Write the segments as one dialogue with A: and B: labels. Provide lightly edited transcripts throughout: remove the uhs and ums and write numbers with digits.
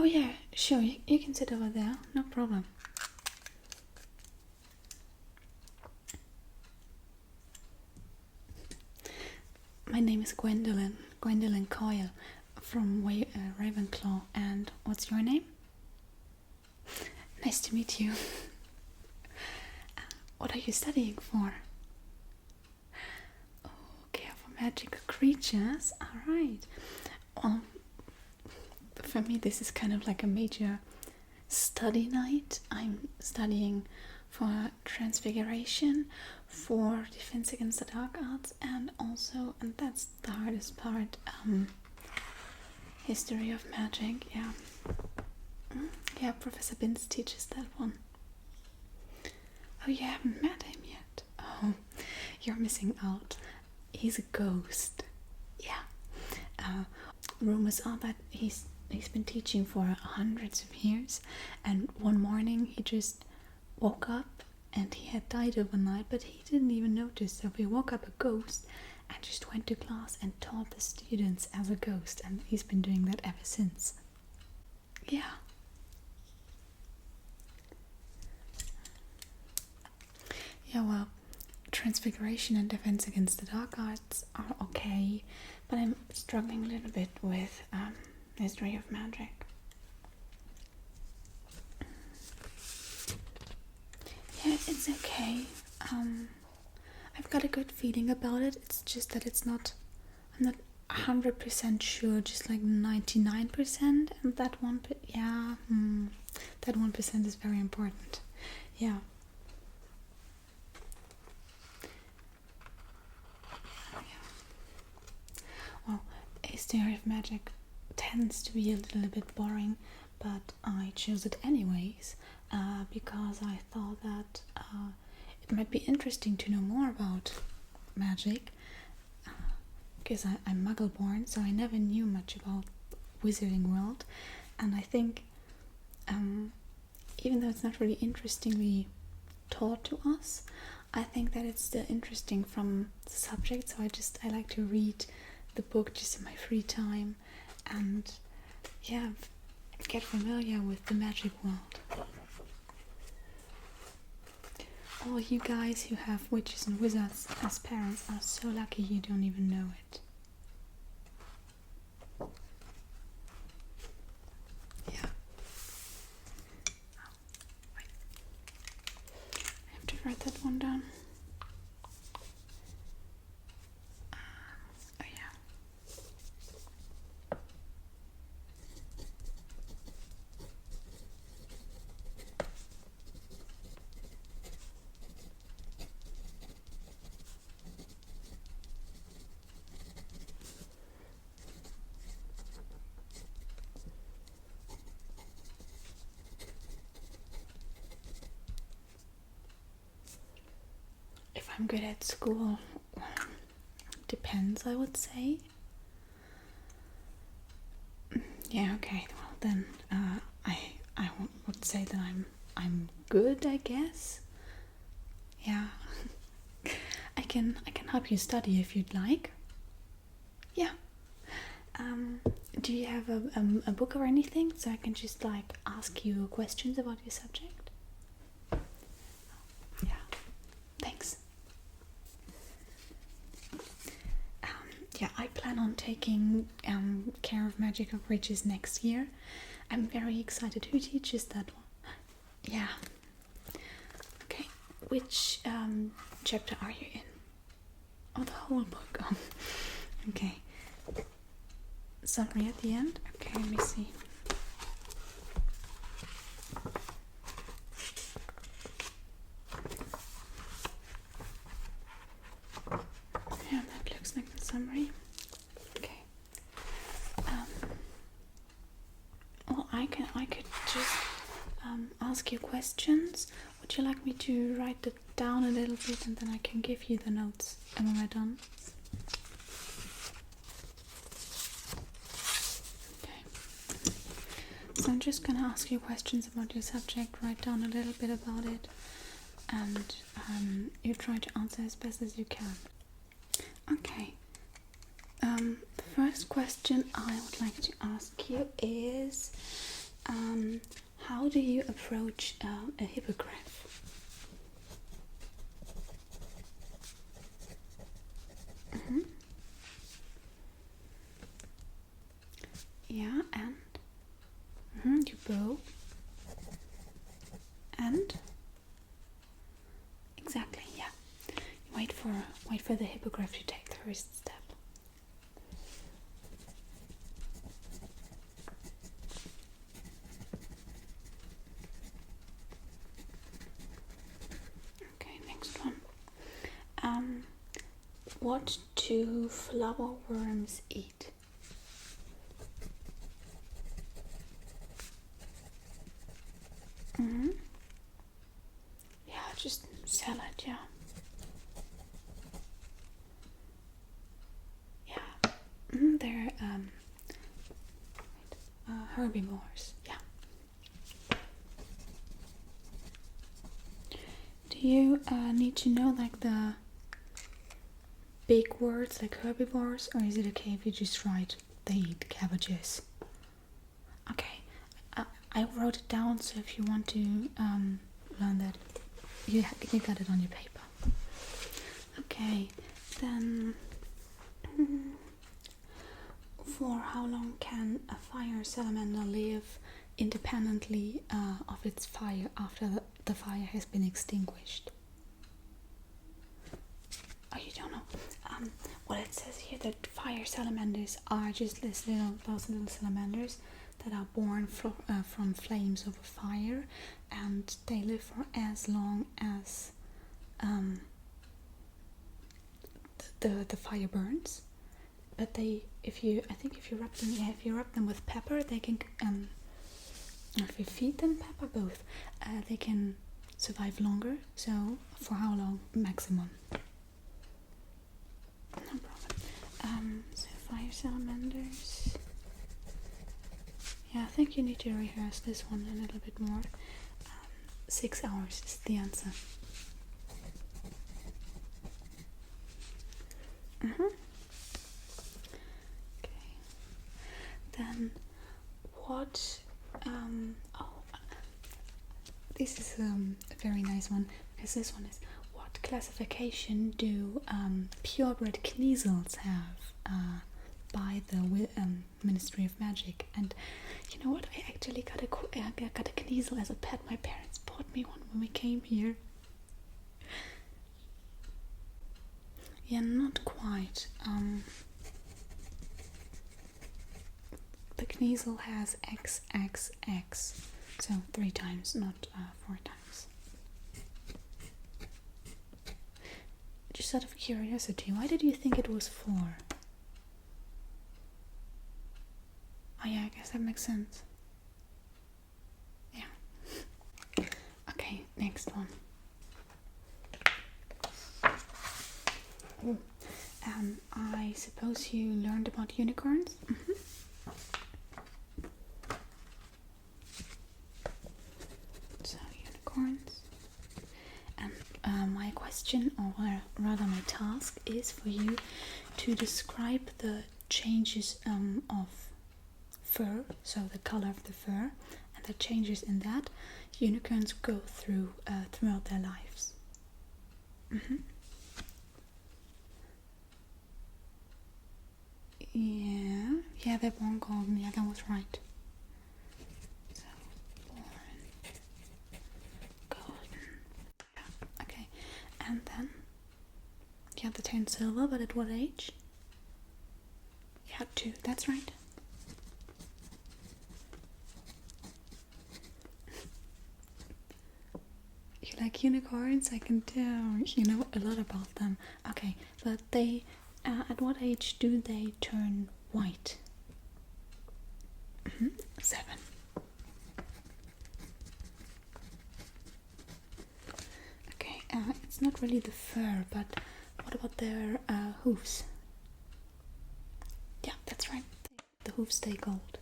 A: Oh yeah, sure, you can sit over there, no problem. My name is Gwendolyn Coil from Ravenclaw, and what's your name? Nice to meet you. What are you studying for? Okay, for magical creatures, alright. Well, for me this is kind of like a major study night. I'm studying for transfiguration, for defense against the dark arts, and also, and that's the hardest part, history of magic. Yeah, Professor Binz teaches that one. Oh, you haven't met him yet? Oh, you're missing out. He's a ghost. Yeah. Rumors are that he's been teaching for hundreds of years, and one morning he just woke up and he had died overnight, but he didn't even notice. So he woke up a ghost and just went to class and taught the students as a ghost, and he's been doing that ever since. Yeah. Yeah, well, transfiguration and defense against the dark arts are okay, but I'm struggling a little bit with history of magic. Yeah, it's okay. I've got a good feeling about it. It's just that I'm not 100% sure, just like 99%, and that 1% is very important. Yeah. Well, history of magic tends to be a little bit boring, but I chose it anyways because I thought that it might be interesting to know more about magic, because I'm Muggle born, so I never knew much about wizarding world, and I think even though it's not really interestingly taught to us, I think that it's still interesting from the subject, so I like to read the book just in my free time and get familiar with the magic world. All you guys who have witches and wizards as parents are so lucky you don't even know it. Yeah. Oh, wait. I have to write that one down. Oh yeah. If I'm good at school, depends, I would say. Yeah, okay. Well then, I would say that I'm good, I guess. Yeah. I can help you study if you'd like. Yeah. Do you have a book or anything, so I can just like ask you questions about your subject? Yeah. Thanks. Yeah, I plan on taking care of magical creatures next year. I'm very excited. Who teaches that one? Yeah. Okay. Which chapter are you in? Oh, the whole book. Oh. Okay. Summary at the end? Okay, let me see. Yeah, that looks like the summary. Okay. Well, I could just ask you questions. Would you like me to write it down a little bit and then I can give you the notes? Am I done? Okay. So I'm just gonna ask you questions about your subject, write down a little bit about it, and you try to answer as best as you can. Okay. The first question I would like to ask you is, How do you approach a hippogriff? Yeah, and you bow, and exactly, yeah. Wait for the hippogriff to take the first step. Okay, next one. What do flower worms eat? Yeah, just salad, yeah. Yeah, they're herbivores, yeah. Do you need to know like the big words like herbivores, or is it okay if you just write they eat cabbages? Okay, I wrote it down, so if you want to learn that, you got it on your paper. Okay, then for how long can a fire salamander live independently of its fire after the fire has been extinguished? Oh, you don't know. Well, it says here that fire salamanders are just those little salamanders that are born from flames of a fire, and they live for as long as the fire burns. But if you rub them with pepper, they can. If you feed them pepper, both, they can survive longer. So, for how long maximum? No problem. So fire salamanders. Yeah, I think you need to rehearse this one a little bit more. 6 hours is the answer. Okay. Then, what? This is a very nice one, because this one is: what classification do purebred kneazles have by the Ministry of Magic? And you know what? I actually got a kneazle as a pet. My parents bought me one when we came here. Yeah, not quite. The kneazle has XXX, so 3 times, not 4 times. Just out of curiosity, why did you think it was 4? Oh yeah, I guess that makes sense. Yeah. Okay, next one. I suppose you learned about unicorns? So, unicorns. And my question, or rather my task, is for you to describe the changes of fur, so the color of the fur, and the changes in that unicorns go through throughout their lives. Yeah, they're born golden. Yeah, that was right. So, born golden. Yeah, okay. And then, yeah, they turned silver, but at what age? Yeah, 2. That's right. You like unicorns? I can tell. You know a lot about them. Okay, but they... at what age do they turn white? 7. Okay, it's not really the fur, but what about their hooves? Yeah, that's right. The hooves stay gold.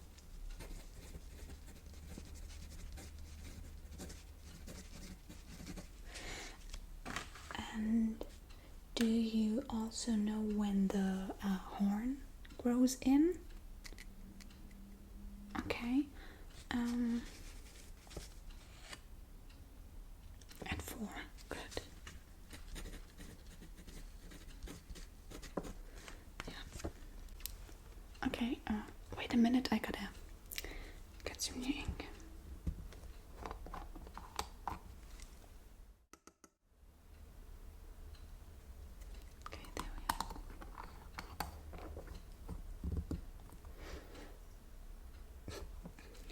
A: And do you also know when the horn grows in? Okay. And 4. Good. Yeah. Okay, wait a minute, I gotta get some new ink. Okay, there we go.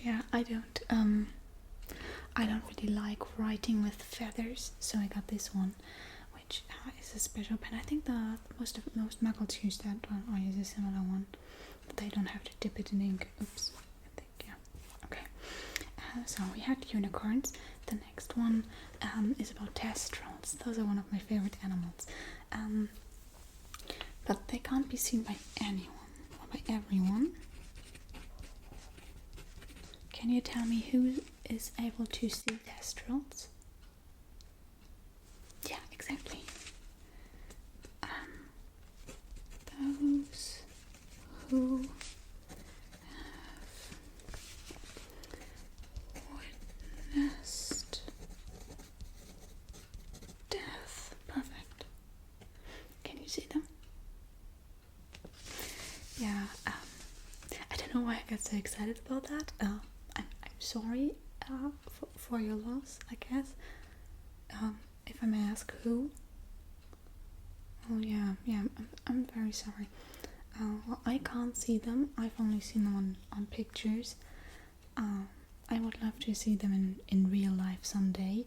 A: Yeah, I don't really like writing with feathers, so I got this one, which is a special pen. I think most muggles use that one, or use a similar one, but they don't have to dip it in ink. Oops, I think, yeah. Okay, so we had unicorns. The next one is about kestrels. Those are one of my favorite animals, but they can't be seen by anyone, or by everyone. Can you tell me who is able to see kestrels? Yeah, exactly. Those who have witnessed death. Perfect. Can you see them? Yeah, I don't know why I got so excited about that. I'm sorry for your loss, I guess. If I may ask who? Oh yeah, I'm very sorry. Well, I can't see them. I've only seen them on pictures. I would love to see them in real life someday,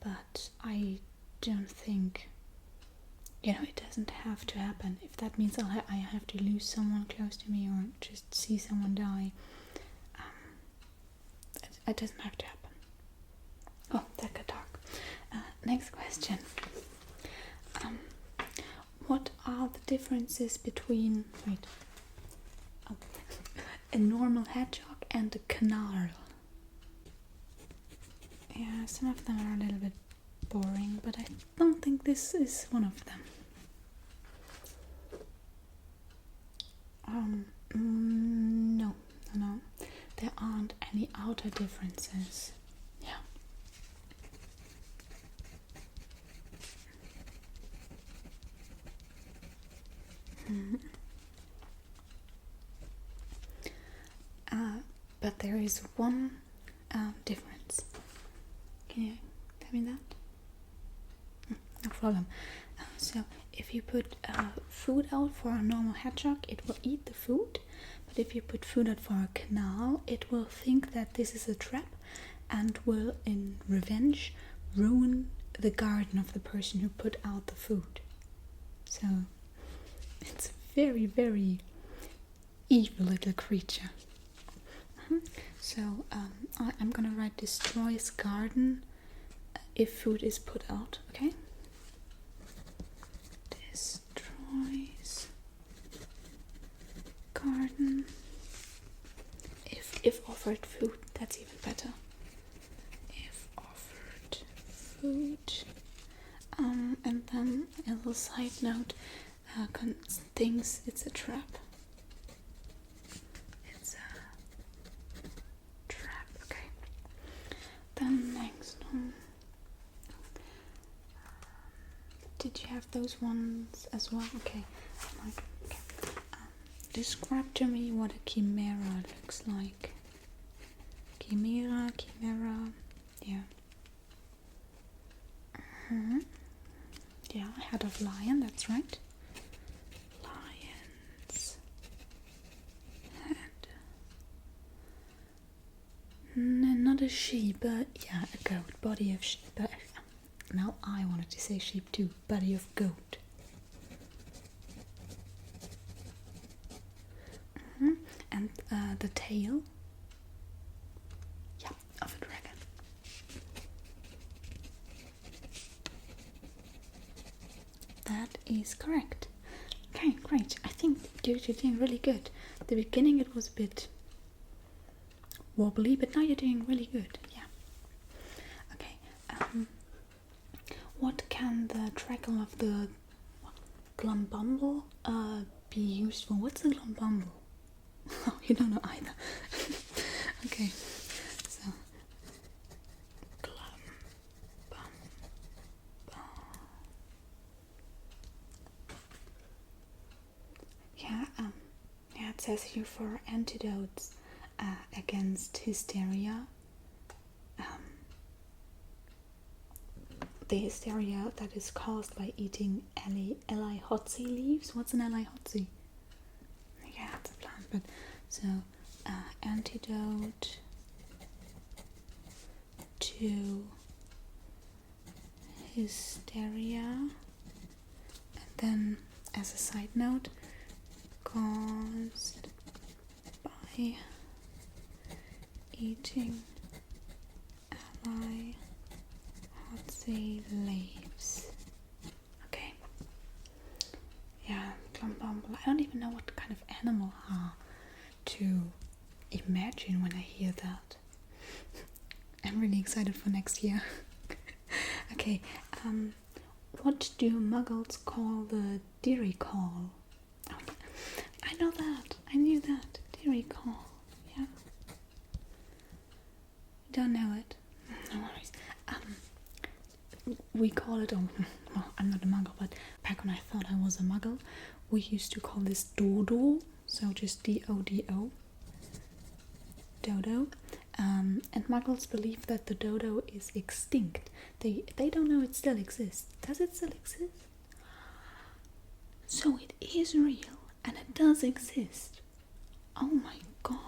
A: but I don't think, it doesn't have to happen. If that means I have to lose someone close to me or just see someone die, it doesn't have to happen. Oh, that got dark. Next question. What are the differences between a normal hedgehog and a canarl? Yeah, some of them are a little bit boring, but I don't think this is one of them. No. There aren't any outer differences. Yeah. But there is one difference. Can you tell me that? No problem. So if you put food out for a normal hedgehog, it will eat the food. But if you put food out for a canal, it will think that this is a trap and will, in revenge, ruin the garden of the person who put out the food. So it's a very, very evil little creature. So I'm gonna write destroys garden if food is put out, okay? Destroys garden if offered food. That's even better. If offered food. And then a little side note, thinks it's a trap. It's a trap, okay. Then next one. Did you have those ones as well? Okay. Describe to me what a chimera looks like. Chimera, yeah. Yeah, head of lion, that's right. Lion's head. Not a sheep, but yeah, a goat. Body of sheep. Now I wanted to say sheep too. Body of goat. And the tail. Yeah, of a dragon. That is correct. Okay, great. I think you're doing really good. At the beginning it was a bit wobbly, but now you're doing really good. Yeah. Okay. What can the trackle of the glumbumble be used for? What's the glumbumble? Oh, you don't know either. Okay. it says here for antidotes against hysteria. The hysteria that is caused by eating elaiotzi leaves. What's an elaiotzi? Yeah, it's a plant, but so antidote to hysteria, and then as a side note, caused by eating elaiotzi leaves. Okay. Yeah, I don't even know what kind of animal to imagine when I hear that. I'm really excited for next year. Okay, what do muggles call the dearie call? Oh, I know that. I knew that. Dearie call. Yeah. Don't know it. No worries. We call it, well, I'm not a muggle, but back when I thought I was a muggle, we used to call this dodo, so just D-O-D-O, dodo, and muggles believe that the dodo is extinct. They don't know it still exists. Does it still exist? So it is real, and it does exist. Oh my god.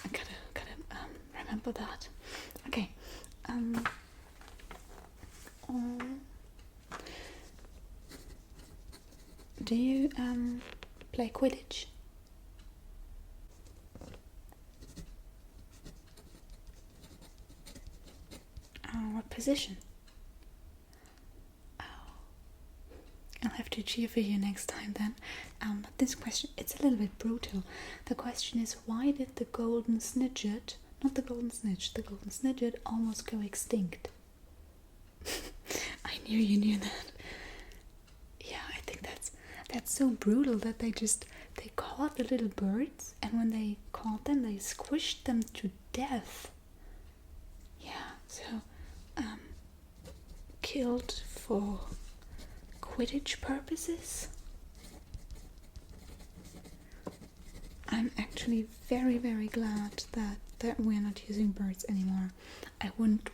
A: I gotta remember that. Okay. Do you play Quidditch? What position? Oh, I'll have to cheer for you next time then. But this question, it's a little bit brutal. The question is, why did the golden snidget, not the golden snitch, the golden snidget almost go extinct? I knew you knew that. Yeah, I think that's so brutal that they caught the little birds, and when they caught them, they squished them to death. Yeah, so killed for Quidditch purposes. I'm actually very, very glad that we're not using birds anymore. I wouldn't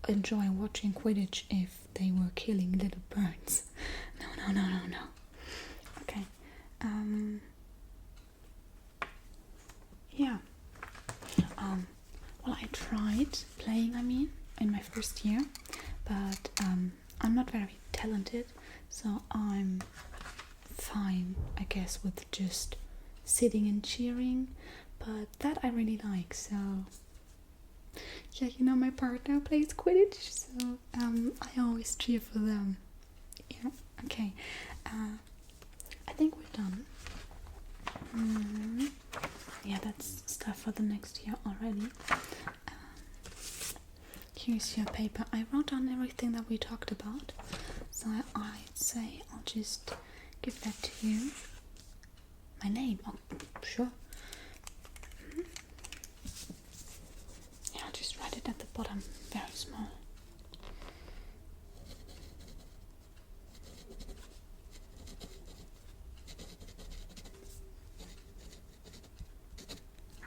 A: enjoy watching Quidditch if they were killing little birds. No. Okay. Yeah. Well, I tried playing, in my first year, but I'm not very talented, so I'm fine, I guess, with just sitting and cheering, but that I really like, so yeah, my partner plays Quidditch, so I always cheer for them. Yeah, okay. I think we're done. Yeah, that's stuff for the next year already. Here's your paper. I wrote down everything that we talked about, so I'd say I'll just give that to you. My name? Oh, sure. Yeah, I'll just write it at the bottom, very small.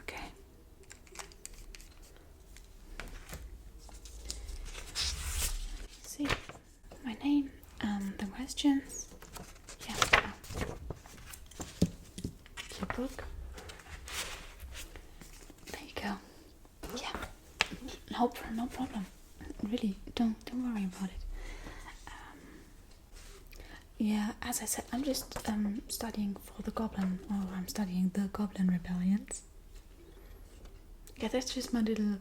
A: Okay. See, my name, the questions. Yeah. Your book. There you go. Yeah. No problem. Really, don't worry about it. Yeah, as I said, I'm just studying for the Goblin, or I'm studying the Goblin Rebellions. Yeah, that's just my little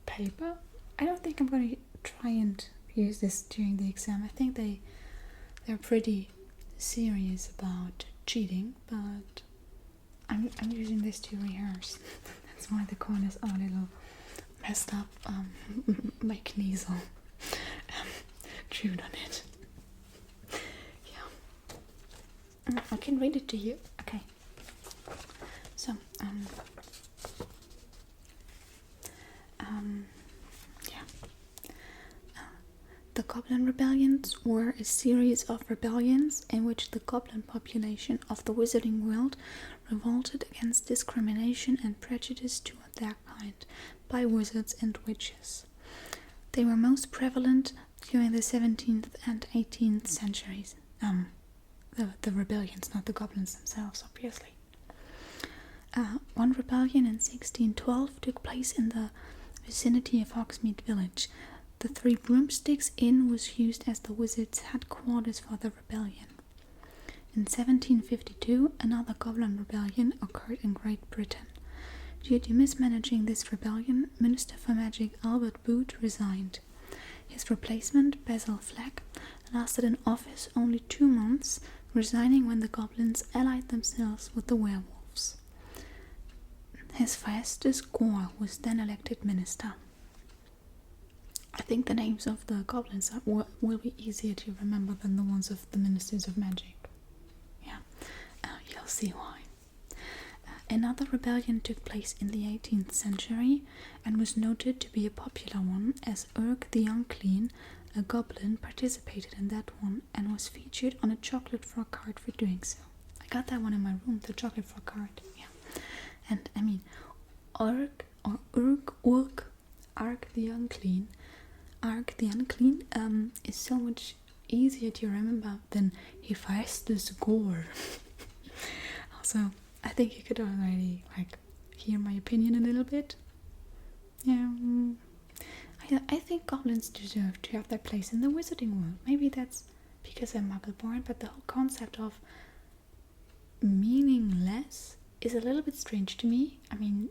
A: paper. I don't think I'm going to try and use this during the exam. I think they're pretty serious about cheating, but I'm using this to rehearse. That's why the corners are a little messed up. My knees are chewed on it. Yeah. I can read it to you. Okay. So, yeah. The Goblin Goblin Rebellions were a series of rebellions in which the goblin population of the wizarding world revolted against discrimination and prejudice toward their kind by wizards and witches. They were most prevalent during the 17th and 18th centuries. The rebellions, not the goblins themselves, obviously. One rebellion in 1612 took place in the vicinity of Hogsmeade Village. The Three Broomsticks Inn was used as the wizards' headquarters for the rebellion. In 1752, another Goblin Rebellion occurred in Great Britain. Due to mismanaging this rebellion, Minister for Magic Albert Boot resigned. His replacement, Basil Fleck, lasted in office only 2 months, resigning when the goblins allied themselves with the werewolves. His Faestus Gore was then elected minister. I think the names of the goblins will be easier to remember than the ones of the Ministers of Magic. Yeah, you'll see why. Another rebellion took place in the 18th century and was noted to be a popular one, as Urg the Unclean, a goblin, participated in that one and was featured on a chocolate frog card for doing so. I got that one in my room, the chocolate frog card. Yeah, and I mean, Urg the Unclean is so much easier to remember than Hephaestus Gore. Also, I think you could already hear my opinion a little bit. Yeah, I think goblins deserve to have their place in the wizarding world. Maybe that's because they're muggle-born, but the whole concept of meaningless is a little bit strange to me. I mean,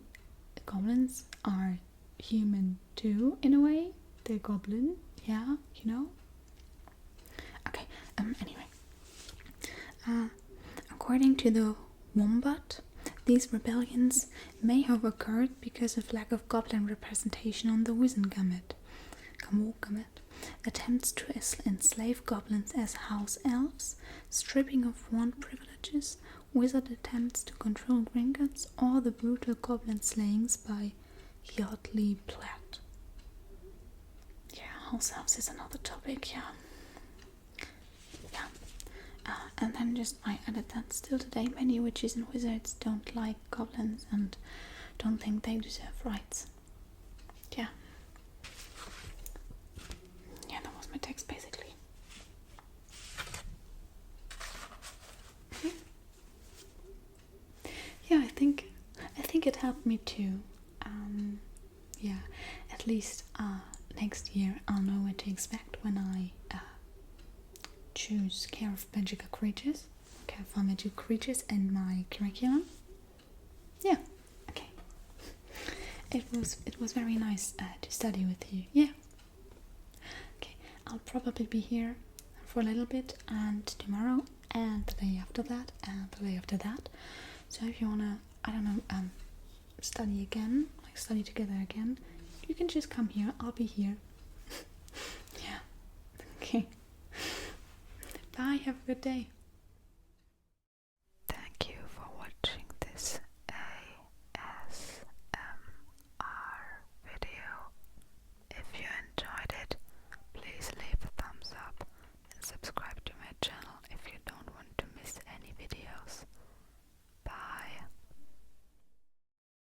A: goblins are human too, in a way. They're goblin, yeah, you know. Okay, anyway. According to the Wombat, these rebellions may have occurred because of lack of goblin representation on the Wizengamot. Attempts to enslave goblins as house elves, stripping of wand privileges, wizard attempts to control Gringotts, or the brutal goblin slayings by Yardley Platt. Yeah, house elves is another topic, yeah. And then just I added that still today many witches and wizards don't like goblins and don't think they deserve rights. Yeah. Yeah, that was my text basically. Yeah, I think it helped me too. Yeah, at least next year I'll know what to expect when I choose care for magical creatures in my curriculum. Yeah, okay. It was very nice to study with you. Yeah. Okay, I'll probably be here for a little bit, and tomorrow, and the day after that, and the day after that. So if you wanna, I don't know, study again, study together again, you can just come here. I'll be here. Yeah. Okay. Bye, have a good day.